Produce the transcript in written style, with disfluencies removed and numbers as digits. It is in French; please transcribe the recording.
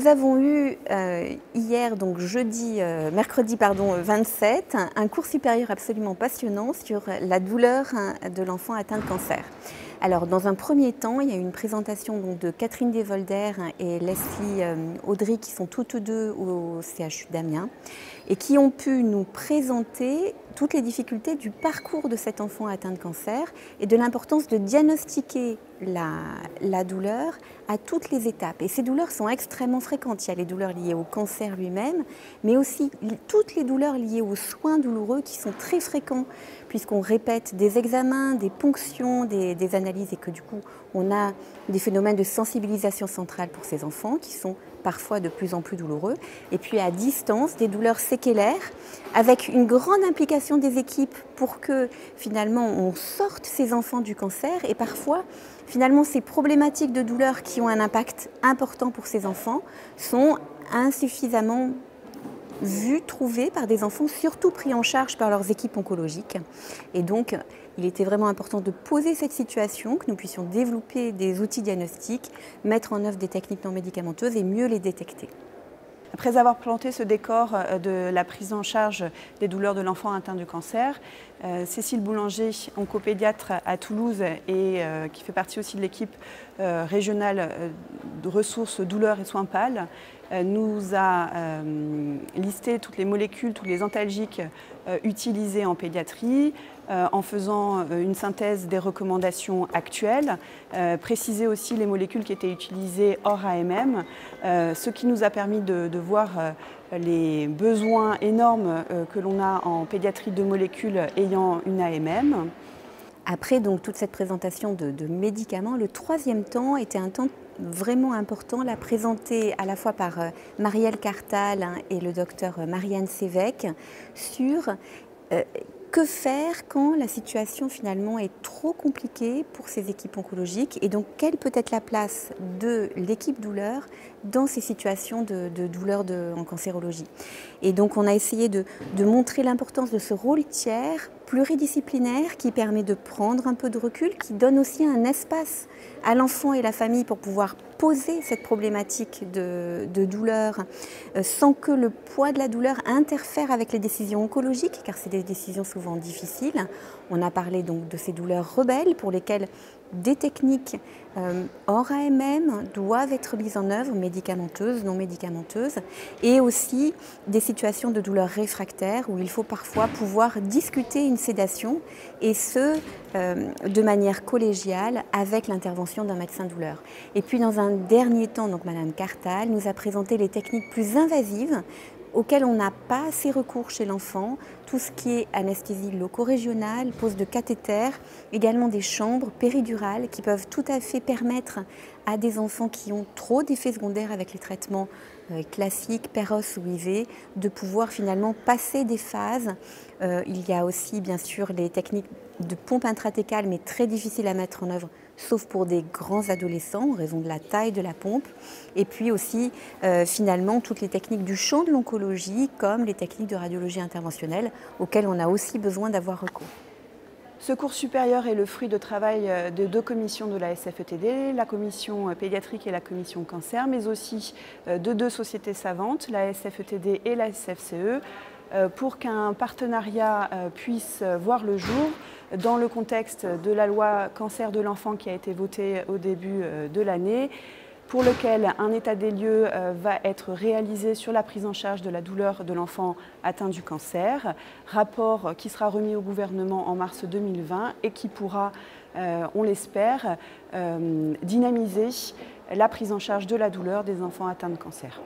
Nous avons eu hier, donc mercredi 27, un cours supérieur absolument passionnant sur la douleur de l'enfant atteint de cancer. Alors, dans un premier temps, il y a eu une présentation donc, de Catherine Desvolder et Leslie Audry, qui sont toutes deux au CHU d'Amiens, et qui ont pu nous présenter toutes les difficultés du parcours de cet enfant atteint de cancer et de l'importance de diagnostiquer la douleur à toutes les étapes. Et ces douleurs sont extrêmement fréquentes. Il y a les douleurs liées au cancer lui-même, mais aussi toutes les douleurs liées aux soins douloureux qui sont très fréquents, puisqu'on répète des examens, des ponctions, des analyses, et que du coup, on a des phénomènes de sensibilisation centrale pour ces enfants qui sont parfois de plus en plus douloureux. Et puis à distance, des douleurs séquelaires, avec une grande implication des équipes pour que finalement on sorte ces enfants du cancer. Et parfois, finalement, ces problématiques de douleur qui ont un impact important pour ces enfants sont insuffisamment vues, trouvées par des enfants, surtout pris en charge par leurs équipes oncologiques. Et donc, il était vraiment important de poser cette situation, que nous puissions développer des outils diagnostiques, mettre en œuvre des techniques non médicamenteuses et mieux les détecter. Après avoir planté ce décor de la prise en charge des douleurs de l'enfant atteint du cancer, Cécile Boulanger, oncopédiatre à Toulouse et qui fait partie aussi de l'équipe régionale de ressources douleurs et soins PAL, nous a listé toutes les molécules, tous les antalgiques utilisés en pédiatrie, en faisant une synthèse des recommandations actuelles, préciser aussi les molécules qui étaient utilisées hors AMM, ce qui nous a permis de voir les besoins énormes que l'on a en pédiatrie de molécules ayant une AMM. Après donc, toute cette présentation de médicaments, le troisième temps était un temps vraiment important, là présenté à la fois par Marielle Cartal et le docteur Marianne Sévèque sur que faire quand la situation finalement est trop compliquée pour ces équipes oncologiques, et donc quelle peut être la place de l'équipe douleur dans ces situations de douleur en cancérologie. Et donc on a essayé de montrer l'importance de ce rôle tiers pluridisciplinaire qui permet de prendre un peu de recul, qui donne aussi un espace à l'enfant et la famille pour pouvoir poser cette problématique de douleur sans que le poids de la douleur interfère avec les décisions oncologiques, car c'est des décisions souvent difficiles. On a parlé donc de ces douleurs rebelles pour lesquelles des techniques hors AMM doivent être mises en œuvre, médicamenteuses, non médicamenteuses, et aussi des situations de douleurs réfractaires où il faut parfois pouvoir discuter une sédation, et ce, de manière collégiale avec l'intervention d'un médecin douleur. Et puis dans un dernier temps, donc Madame Cartal nous a présenté les techniques plus invasives auxquelles on n'a pas assez recours chez l'enfant, tout ce qui est anesthésie loco-régionale, pose de cathéter, également des chambres péridurales qui peuvent tout à fait permettre à des enfants qui ont trop d'effets secondaires avec les traitements classiques, Péros ou IV, de pouvoir finalement passer des phases. Il y a aussi bien sûr les techniques de pompe intratécale, mais très difficiles à mettre en œuvre, sauf pour des grands adolescents en raison de la taille de la pompe. Et puis aussi finalement toutes les techniques du champ de l'oncologie, comme les techniques de radiologie interventionnelle, auxquelles on a aussi besoin d'avoir recours. Ce cours supérieur est le fruit de travail de deux commissions de la SFETD, la commission pédiatrique et la commission cancer, mais aussi de deux sociétés savantes, la SFETD et la SFCE, pour qu'un partenariat puisse voir le jour dans le contexte de la loi cancer de l'enfant qui a été votée au début de l'année, pour lequel un état des lieux va être réalisé sur la prise en charge de la douleur de l'enfant atteint du cancer, rapport qui sera remis au gouvernement en mars 2020 et qui pourra, on l'espère, dynamiser la prise en charge de la douleur des enfants atteints de cancer.